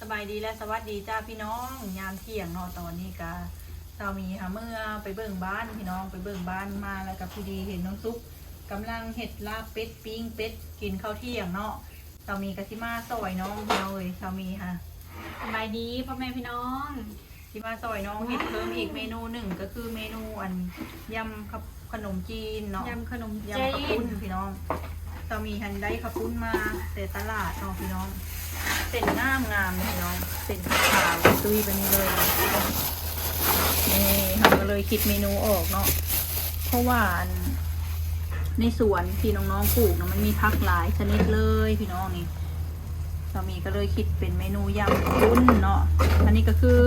สบายดีและสวัสดีจ้าพี่น้องยามเที่ยงเนาะตอนนี้กะเรามีเมื่อไปเบิ่งบ้านพี่น้องไปเบิ่งบ้านมาแล้วกับพี่ดีเห็นน้องซุปกำลังเห็ดลาบเป็ดปิ้งเป็ดกินข้าวเที่ยงเนาะเรามีกะทิมาซอยน้องเราเลยเรามีสบายดีพ่อแม่พี่น้องที่มาซอยน้องเห็ดเพิ่มอีกเมนูหนึ่งก็คือเมนูยำขนมจีนเนาะยำขนมจีน ยำข้าวปุ้นพี่น้องเรามีได้ข้าวปุ้นมาแต่ตลาดเนาะพี่น้องเส้นงามพี่น้องเส้นขาวตุ้ยไปนี่เลยนี่ทำก็เลยคิดเมนูออกเนาะเพราะว่าในสวนที่น้องๆปลูกมันมีผักหลายชนิดเลยพี่น้องนี่สามีก็เลยคิดเป็นเมนูยำข้าวปุ้นเนาะอันนี้ก็คือ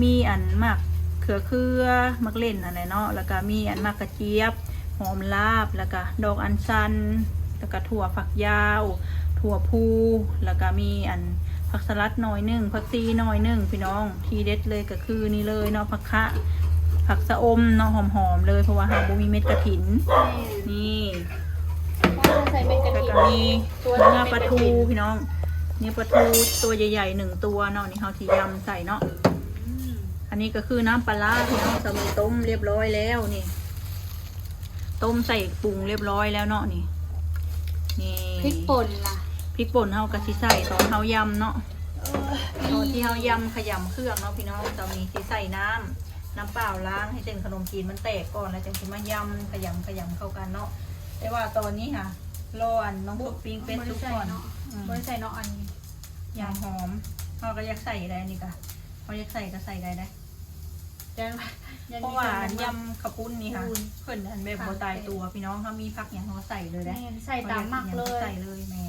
มีหมักเขือมักเล่นอะไรเนาะแล้วก็มีหมักกระเจี๊ยบหอมลาบแล้วก็ดอกอัญชันแล้วก็ถั่วฝักยาวถั่วพูแล้วก็มีผักสลัดหน่อยนึงผักซีหน่อยนึงพี่น้องทีเด็ดเลยก็คือนี่เลยเนาะผักคะผักสะอมเนาะหอมๆเลยเพราะว่าเราบ่มีเม็ดกระถินนี่ใส่เม็ดกระแล้วถิ่นก็มีเนื้อปลาทูพี่น้องเนื้อปลาทูตัวใหญ่ๆ1ตัวเนาะนี่เราที่ยำใส่เนาะอันนี้ก็คือน้ำปลาร้าพี่น้องจะมีต้มเรียบร้อยแล้วนี่ต้มใส่ปรุงเรียบร้อยแล้วเนาะนี่พริกป่นล่ะพริกป่นเฮากะสิใส่ตอนเฮายำเนาะตอนที่เฮายำขยำเครื่องเนาะพี่น้องจะมีสิใส่น้ำเปล่าล้างให้เส้นขนมจีนมันแตกก่อนแล้วจึงจะมายำขยำเข้ากันเนาะแต่ว่าตอนนี้ค่ะรอน้องซุปปิ้งเป็ดซุปก่อนบริใส่เนาะอันนี้ยำหอมเฮาก็อยากใส่ได้นี่ค่ะเขาอยากใส่ก็ใส่ได้เพราะว่ายำข้าวปุ้นนี่ค่ะเพิ่นแบบโบตายตัวพี่น้องเขามีผักอย่างเขาใส่เลยได้ใส่ตามหมักเลยใส่เลยแม่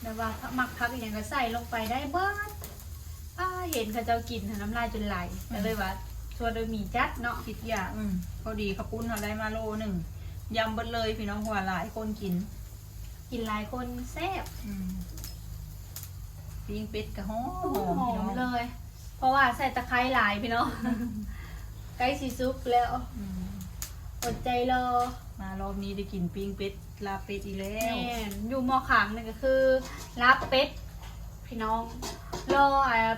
แต่ว่าหมักผักอย่างก็ใส่ลงไปได้เบิ้ลเห็นเขาเจ้ากินน้ำลายจนไหลก็เลยว่าชวนโดยมีจัดเนาะคิดอย่างพอดีข้าวปุ้นเขาได้มาโลหนึ่งยำเบิ้ลเลยพี่น้องหัวหลายคนกินหลายคนแซ่บปิ้งเป็ดกับหอมเลยเพราะว่าใส่ตะไคร้หลายพี่น้องใกล้สีซุปแล้วอดใจรอมารอบนี้ได้กินปิ้งเป็ดลาเป็ดอีกแล้วอยู่มอขังนี่ก็คือลาเป็ดพี่น้องรอ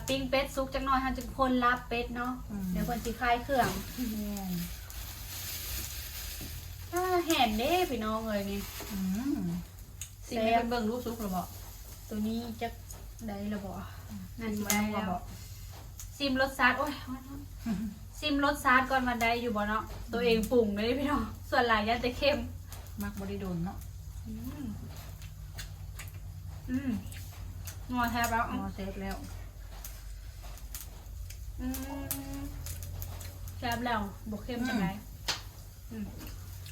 ปิ้งเป็ดซุกจังหน่อยท่านจึงคนลาเป็ดเนาะเดี๋ยวคนสิคลายเครื่องเห็นเด้พี่น้องเลยนี่สิไม่เป็นเบิ่งรูปซุกหรอบอกตัวนี้จะได้หรอบอกนั่นได้แล้วซิมรสชาติโอ้ยซิมรสชาติก่อนมันได้อยู่บ่เนาะตัวเองปรุงเลยพี่น้องส่วนหลายยันแต่เค็มมักบริโดนเนาะงอแทบแล้วงอเซฟแล้วแซ่บแล้วบวกเค็มจังไง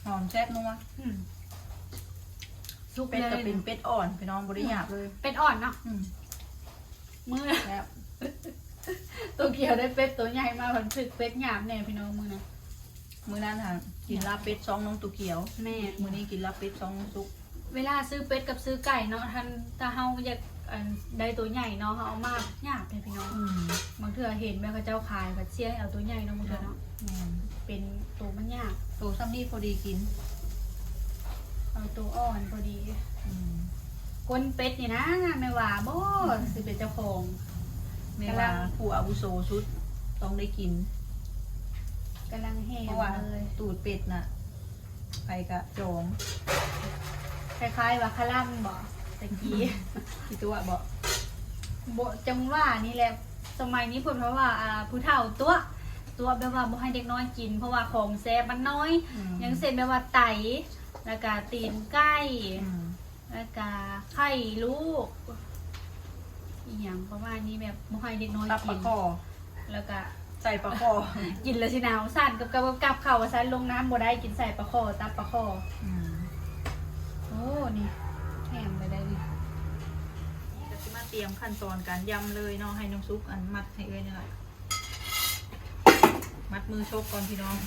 หอมแซ่บนัวซุปเป็ดกับเป็นเป็ดอ่อนพี่น้องบริหยาบเลยเป็ดอ่อนเนาะมือแล้วตัวเกียวได้เป็ดตัวใหญ่มาผันถึกเป็ดหยาบแน่พี่น้องมือนั้นค่ะกินลาบเป็ดซองน้องตัวเกียวแม่มือนี้กินลาบเป็ดซองน้องซุปเวลาซื้อเป็ดกับซื้อไก่เนาะท่านถ้าเฮาอยากได้ตัวใหญ่เนาะเขาเอามากหยาบเลยพี่น้องบางเถื่อเห็นแม่เขาเจ้าขายแบบเชี่ยเอาตัวใหญ่เนาะบางเถื่อเนาะเป็นตัวมันหยาบตัวซ้ำนี่พอดีกินเอาตัวอ่อนพอดีก้นเป็ดนี่นะไม่ว่าบ่สิเป็นเจ้าของไม่ว่าผู้อาวุโสชุดต้องได้กินกำลังแห้งเพราะว่าตูดเป็ดน่ะไปกะโจงคล้ายๆว่าคาร่ำบ่ตะกี้กี่ตัวบ่จังว่านี่แหละสมัยนี้เพิ่นเพราะว่าผู้เฒ่าตัวแบบว่าบ่ให้เด็กน้อยกินเพราะว่าของแซ่บมันน้อยยังเช่นแบบว่าไตแล้วก็ตีนไก่แล้วก็ไข่ลูกอีหยังประมาณนี้แบบบ่ให้เด็กน้อยกินแล้วก็ใส่ปลาคอกินแล้วสิหนาวสั่นกับข้าวสั่นลงน้ำบ่ได้กินใส่ปลาคอตับปลาคอโอ้นี่แถมไปได้ดิจะมาเตรียมขั้นตอนการยำเลยเนาะให้น้องซุปมัดให้เอ้ยนี่แหละมัดมือชกก่อนพี่น้อง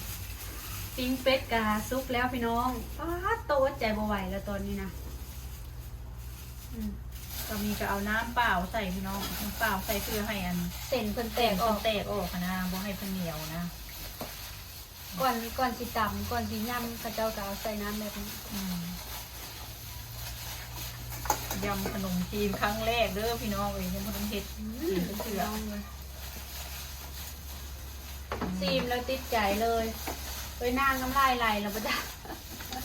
ปิ้งเป็ดกาซุปแล้วพี่น้องโตใจบ่ไหวแล้วตอนนี้นะก็มีก็เอาน้ำเปล่าใส่พี่น้องน้ำเปล่าใส่เพื่อให้เส้นเพิ่นแตกออกนะบ่ให้เพิ่นเหนียวนะก่อนสิตำก่อนสิย่ำข้าเจ้าก็เอาใส่น้ำแบบนี้ ยำขนมจีนครั้งแรกเด้อพี่น้องเอ้ยยังบ่ทันเฮ็ดกินเถื่อ ซีมแล้วติดใจเลยไปนั่งน้ำลายไหลแล้วปะจ๊ะ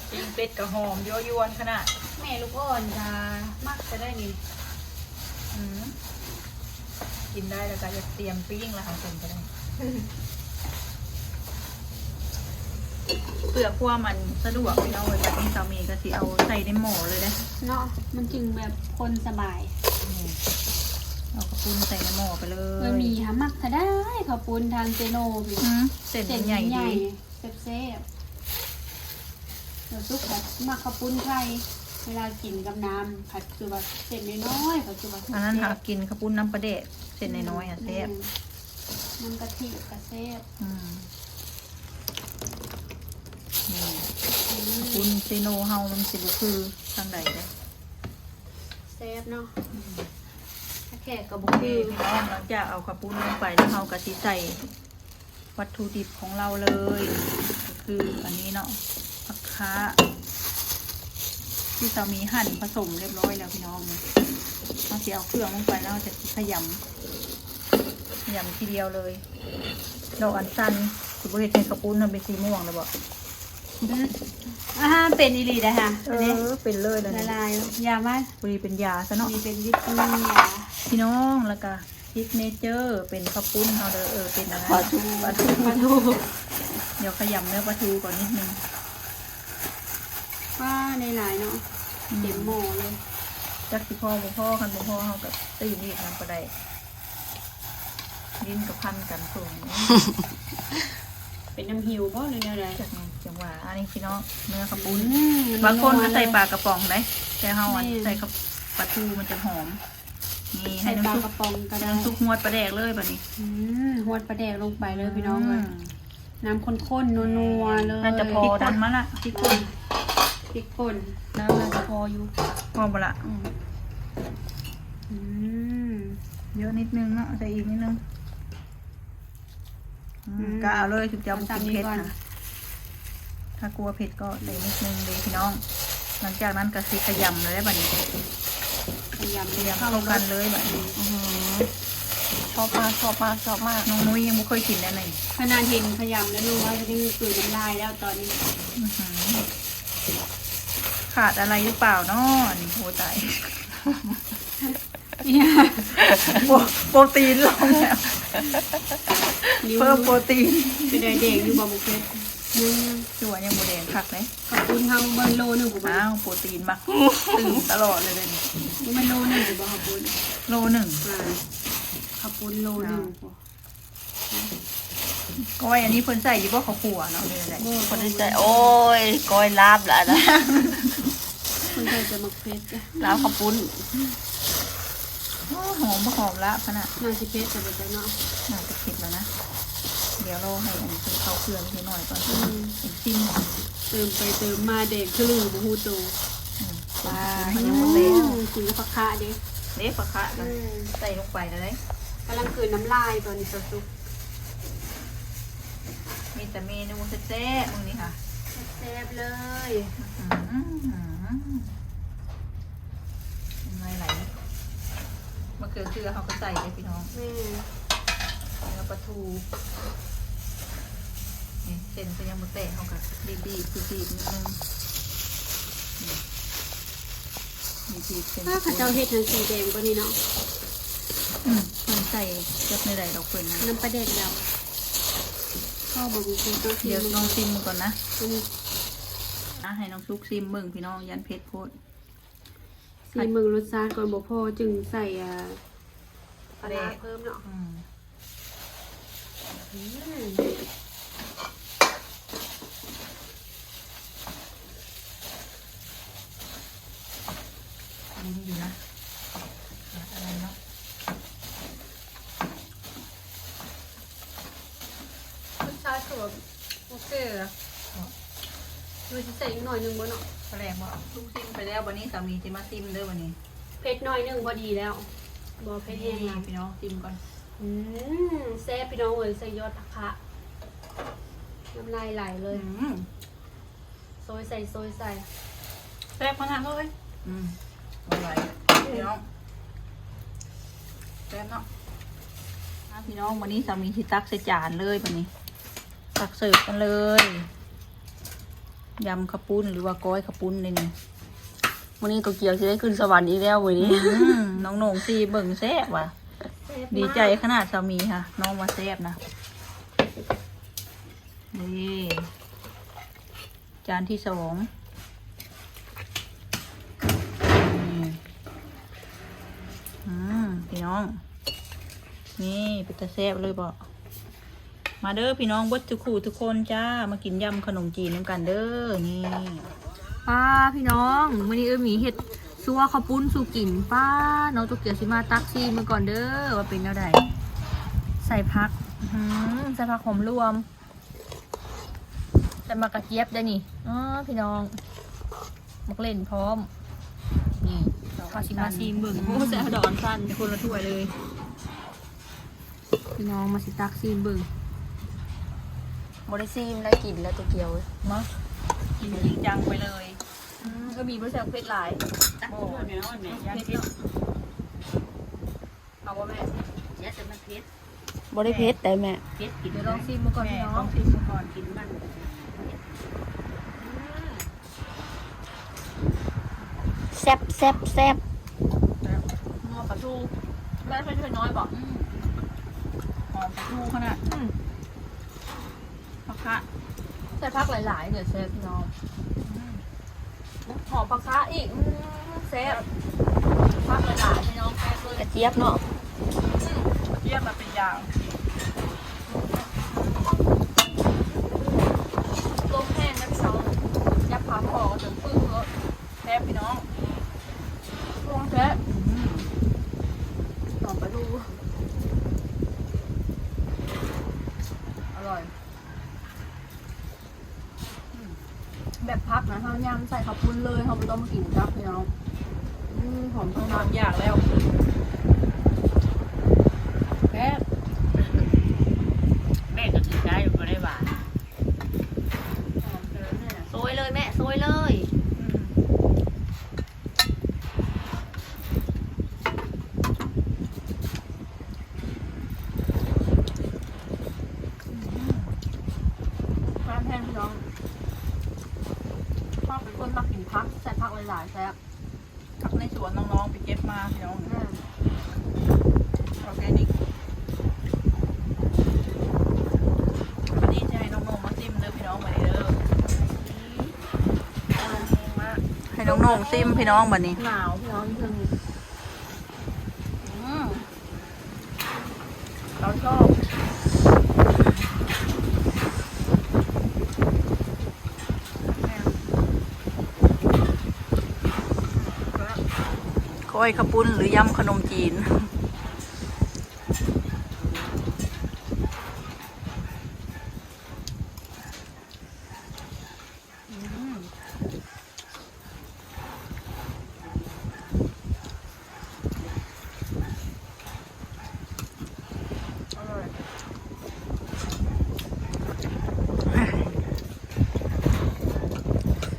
ปิ้งเป็ดกับหอมยั่วยวนขนาด แม่ลูกอ่อนจะมักจะได้นี่ อืมกินได้แล้วก็จะเตรียมปิ้งแล้วค่ะเป็นไปได้เปลือกพวกมันสะดวกพี่น้องเว้ยแบบนี้สามีก็สิเอาใส่ในหม้อเลยเด้ เนาะมันจึงแบบคนสบาย เอากระปุนใส่ในหม้อไปเลย มันมีหามักก็ได้ขอบคุณทางเจโนพี่ เส้นใหญ่ดี เซฟๆเดี๋ยวซุปแบบมักขอบคุณไทยเวลากินกับน้ำผัดคือว่าเส้นน้อยๆผัดคือว่า อันนั้นหากินกระปุนน้ำปลาเดะเส้นน้อยๆอ่ะแซ่บ น้ำกะทิกระเซฟ นี่กระปุนเซโนเฮามันสิบ่คือทางใดเด้ เซฟเนาะถ้าแขกกับบุ โอเค คือ พี่น้องหลังจากเอากระปุนลงไปแล้วเฮาก็สิใส่วัตถุดิบของเราเลยก็คืออันนี้เนาะผักค้าที่สามีหั่นผสมเรียบร้อยแล้วพี่น้องเราสิเอาเครื่องลงไปแล้วเราจะขยำทีเดียวเลยดอกอัญชันสิบ่เฮ็ดให้กระปุนมันเป็นสีม่วงเลยบ่ เป็นอีหลีนะฮะ เป็นเลยเลย ละลายยามา พอดีเป็นยาซะเนาะ มีเป็นวิตามินยา พี่น้องแล้วก็ซิกเนเจอร์เป็นข้าวปุ้นเอาเด้อเป็นอะไรปลาทู ปลาทู เดี๋ยวขยำเนื้อปลาทูก่อนนิดนึง ว่าในหลายเนาะเต็มหม้อเลย จักสิพ่อบ่พ่อคันบ่พ่อเฮากับตีนี่ทำก็ได้ลิ้นกับพันกันส่ง เป็นน้ำหิวบ่หรืออะไร จากนั้นจังหวะอันนี้พี่น้องเนื้อข้าวปุ้นบางคนก็ใส่ปลากระป๋องได้แต่เฮาอ่ะใส่กับปลาทูมันจะหอมนี่ให้ ใส่ปลา น้ำซุป กระป๋องก็ได้ น้ำซุปงวดปลาแดกเลยบัดนี้ หวดปลาแดกลงไปเลยพี่น้องเลยน้ำข้นๆนัวๆเลย น่าจะพอดันมาละพริกป่น พริกป่น น้ำน่าจะพออยู่พอบ่ละเยอะนิดนึงเนาะใส่อีกนิดนึงก็เอาเลยถึงจะกินเผ็ดค่ะถ้ากลัวเผ็ดก็ใส่นิดนึงเลยพี่น้อง หลังจากนั้นก็สิขยำเลยบัดนี้ ขยำ ขยำเข้ากันเลยบัดนี้ ชอบมากน้องนุ้ยยังไม่เคยกินได้เลย ขนาดเห็นขยำแล้วดูว่าจะกลืนน้ำลายแล้วตอนนี้ ขาดอะไรหรือเปล่าเนาะนี่โหตายโปรตีนลงแล้วเพิ่มโปรตีน เป็นเด็กๆอยู่บ่บุกเพชร จั่วยังโมแดงคักเลย ขอบคุณทางเบิร์โลหนึ่งผมว่า อ้าวโปรตีนมาตื่นตลอดเลยเลย นี่มันโลหนึ่งผมว่าขอบคุณ โลหนึ่ง ขอบคุณโลหนึ่ง ก้อยอันนี้เพิ่นใส่อยู่บ่ข้าวขัวเนาะเลยอะไร คนดีใจโอ้ยก้อยลาบละนะ คุณเคยจะมักเพชร ลาบข้าวปุ้น หอมหอมละขนาด น่าสิเพชรจะเป็นเนาะ น่าจะเผ็ดแล้วนะ เดี๋ยวเราให้อันนี้เข้าเครื่องนิดหน่อยก่อนอีกจิ้ม เติมไปเติมมาเด็กคือลืมหูโต ปลา ยังหมดเลยสีผักคะเด็ก เล็บปลาคะกันใส่ลงไปเลย กำลังคืนน้ำลายตอนนี้สุก มีแต่เมนูแซ่บๆมึงนี่ค่ะ แซ่บเลย อะไรไหลมะเขือเทศเขาก็ใส่เลยพี่น้อง แม่ แล้วปลาทูนี่เส้นก็ยังมาแตะเขาก็ดีๆคือดีนิดนึงดีๆเส้น ถ้าข้าเจ้าเฮ็ดทางสีแดงกว่านี้เนาะ คนใส่เจ็บในใดดอกเฟิร์นนะ น้ำปลาแดกดำข้าวบะหมี่คือต้อง เดี๋ยวน้องซิมก่อนนะ นี่ ให้น้องซุกซิมเบิ่งพี่น้องยันเพชรโพด ซีเมืองรสชาติก่อนบ่พอจึงใส่ปลาร้าเพิ่มเนาะ ลิ้นอยู่นะอะไรเนาะ รสชาติคือแบบโอเคอะมันจะใส่อีกหน่อยหนึงบ่เนาะ แปลงบอกซุกซิมไปแล้ววันนี้สามีจะมาซิมเด้อวันนี้ เผ็ดหน่อยหนึงพอดีแล้วบ่เผ็ดแห้ง นี่ นะ พี่น้องซิมก่อน แซ่บพี่น้องเอ้ยใส่ยอดผักคะน้ำลายไหลเลยโซยใส่ แซ่บขนาดเลยอร่อย พี่น้องแซ่บเนาะพี่น้องวันนี้สามีที่ตักใส่จานเลยวันนี้ตักเสิร์ฟกันเลยยำข้าวปุ้นหรือว่าก้อยข้าวปุ้นเลยนี่ วันนี้ตัวเกียวจะได้ขึ้นสวรรค์อีกแล้ววันนี้ น้องโหน่งซีเบิ่งแซ่บว่ะดีใจขนาดสามีค่ะ น้องมาแซ่บนะนี่จานที่ 2พี่น้องนี่เป็นตาแซ่บเลยบ่มาเด้อพี่น้องเบิดทุกคู่ทุกคนจ้ามากินยำขนมจีนน้ำกันเด้อนี่ป้าพี่น้องวันนี้มีเห็ดซัวข้าวปุ้นสู่กินป้าน้องตุกเกียวสิมาตักซีมาก่อนเด้อว่าเป็นแนวใดใส่ผักใส่ผักหอมรวมใส่มากระเจี๊ยบได้นี่อ๋อพี่น้องมักเล่นพร้อมนี่ข้าวชิมาซีเบิ่งโอ้ใส่ดอนสั้นคนละถ้วยเลยพี่น้องมาสิตักซีเบิ่ง บริซีมได้กินแล้วตัวเกียว มากินจริงจังไปเลยก็มีบริษัทเพชรหลายโอ้ยแม่แม่ยังเพชรเอาว่าแม่ยัดจะมันเพชร บริเพชรได้แม่ เพชรกินเดี๋ยวลองซิมมาก่อนพี่น้องลองซิมมาก่อนกินมัน แซ่บแซ่บแซ่บ หอมปลาทูแม่ช่วยน้อยบอกหอมปลาทูขนาดผักคะใส่ผักหลายๆเดี๋ยวเชฟพี่น้องหอมผักคะอีกเซฟผักหลายๆพี่น้องแซ่บเลย กระเจี๊ยบเนาะ เยี่ยมมาเป็นยางลมแห้งนะพี่น้องยับขาพอจนปึ้งเลยแซ่บพี่น้องลองแซ่บต่อไปดูอร่อยแบบพักนะเขายำใส่ข้าวปุ้นเลยเขาไม่ต้องมากินกับพี่น้องหอมทั้งน้ำอยากแล้วแซ่บ แม่ก็กินได้อยู่ก็ได้หวาน หอมเจอเนี่ย โซยเลยแม่โซยเลย ร้านแพงพี่น้องชอบเป็นคนมักกินพักใส่พักหลายๆแซ่บพักในสวนน้องๆไปเก็บมาพี่น้องออร์แกนิกวันนี้จะให้น้องๆมาซิมเด้อพี่น้องมาเด้อให้น้องๆซิมพี่น้องบัดนี้ หนาวพี่น้องเพิ่ง เราชอบก้อยข้าวปุ้นหรือยำขนมจีน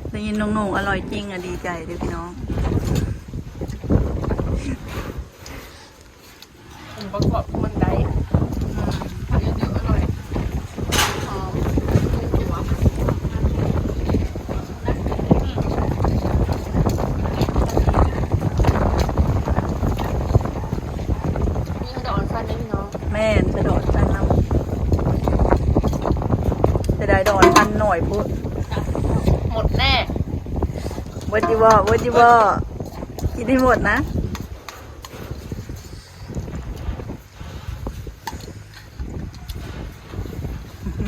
ได้ยินน้องๆอร่อยจริงอ่ะดีใจเลยพี่น้ององค์ประกอบมันได้ผักเยอะๆอร่อยหอมหัวมีกระดอนสั้นได้พี่น้อง แม่นจะดอนสั้นน้ำจะได้ดอนสั้นหน่อยพุทธ หมดแน่ วัดจิวอกินให้หมดนะ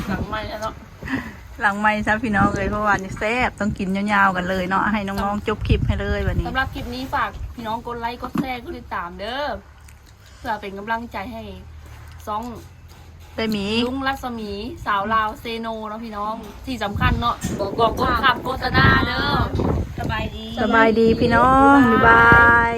หลังไม่แล้วหลังไม่ซะพี่น้องเลยเพราะว่านี่แซ่บต้องกินยาวๆกันเลยเนาะให้น้องๆจบคลิปให้เลยวันนี้ สำหรับคลิปนี้ฝากพี่น้องกดไลค์กดแชร์กดติดตามเด้อเพื่อเป็นกำลังใจให้ซอง ได้หมี ลุงรัศมีสาวลาวเซโนเนาะพี่น้องที่สำคัญเนาะบอกกดขับโฆษณาเด้อสบายดี สบายดีพี่น้องบ๊ายบาย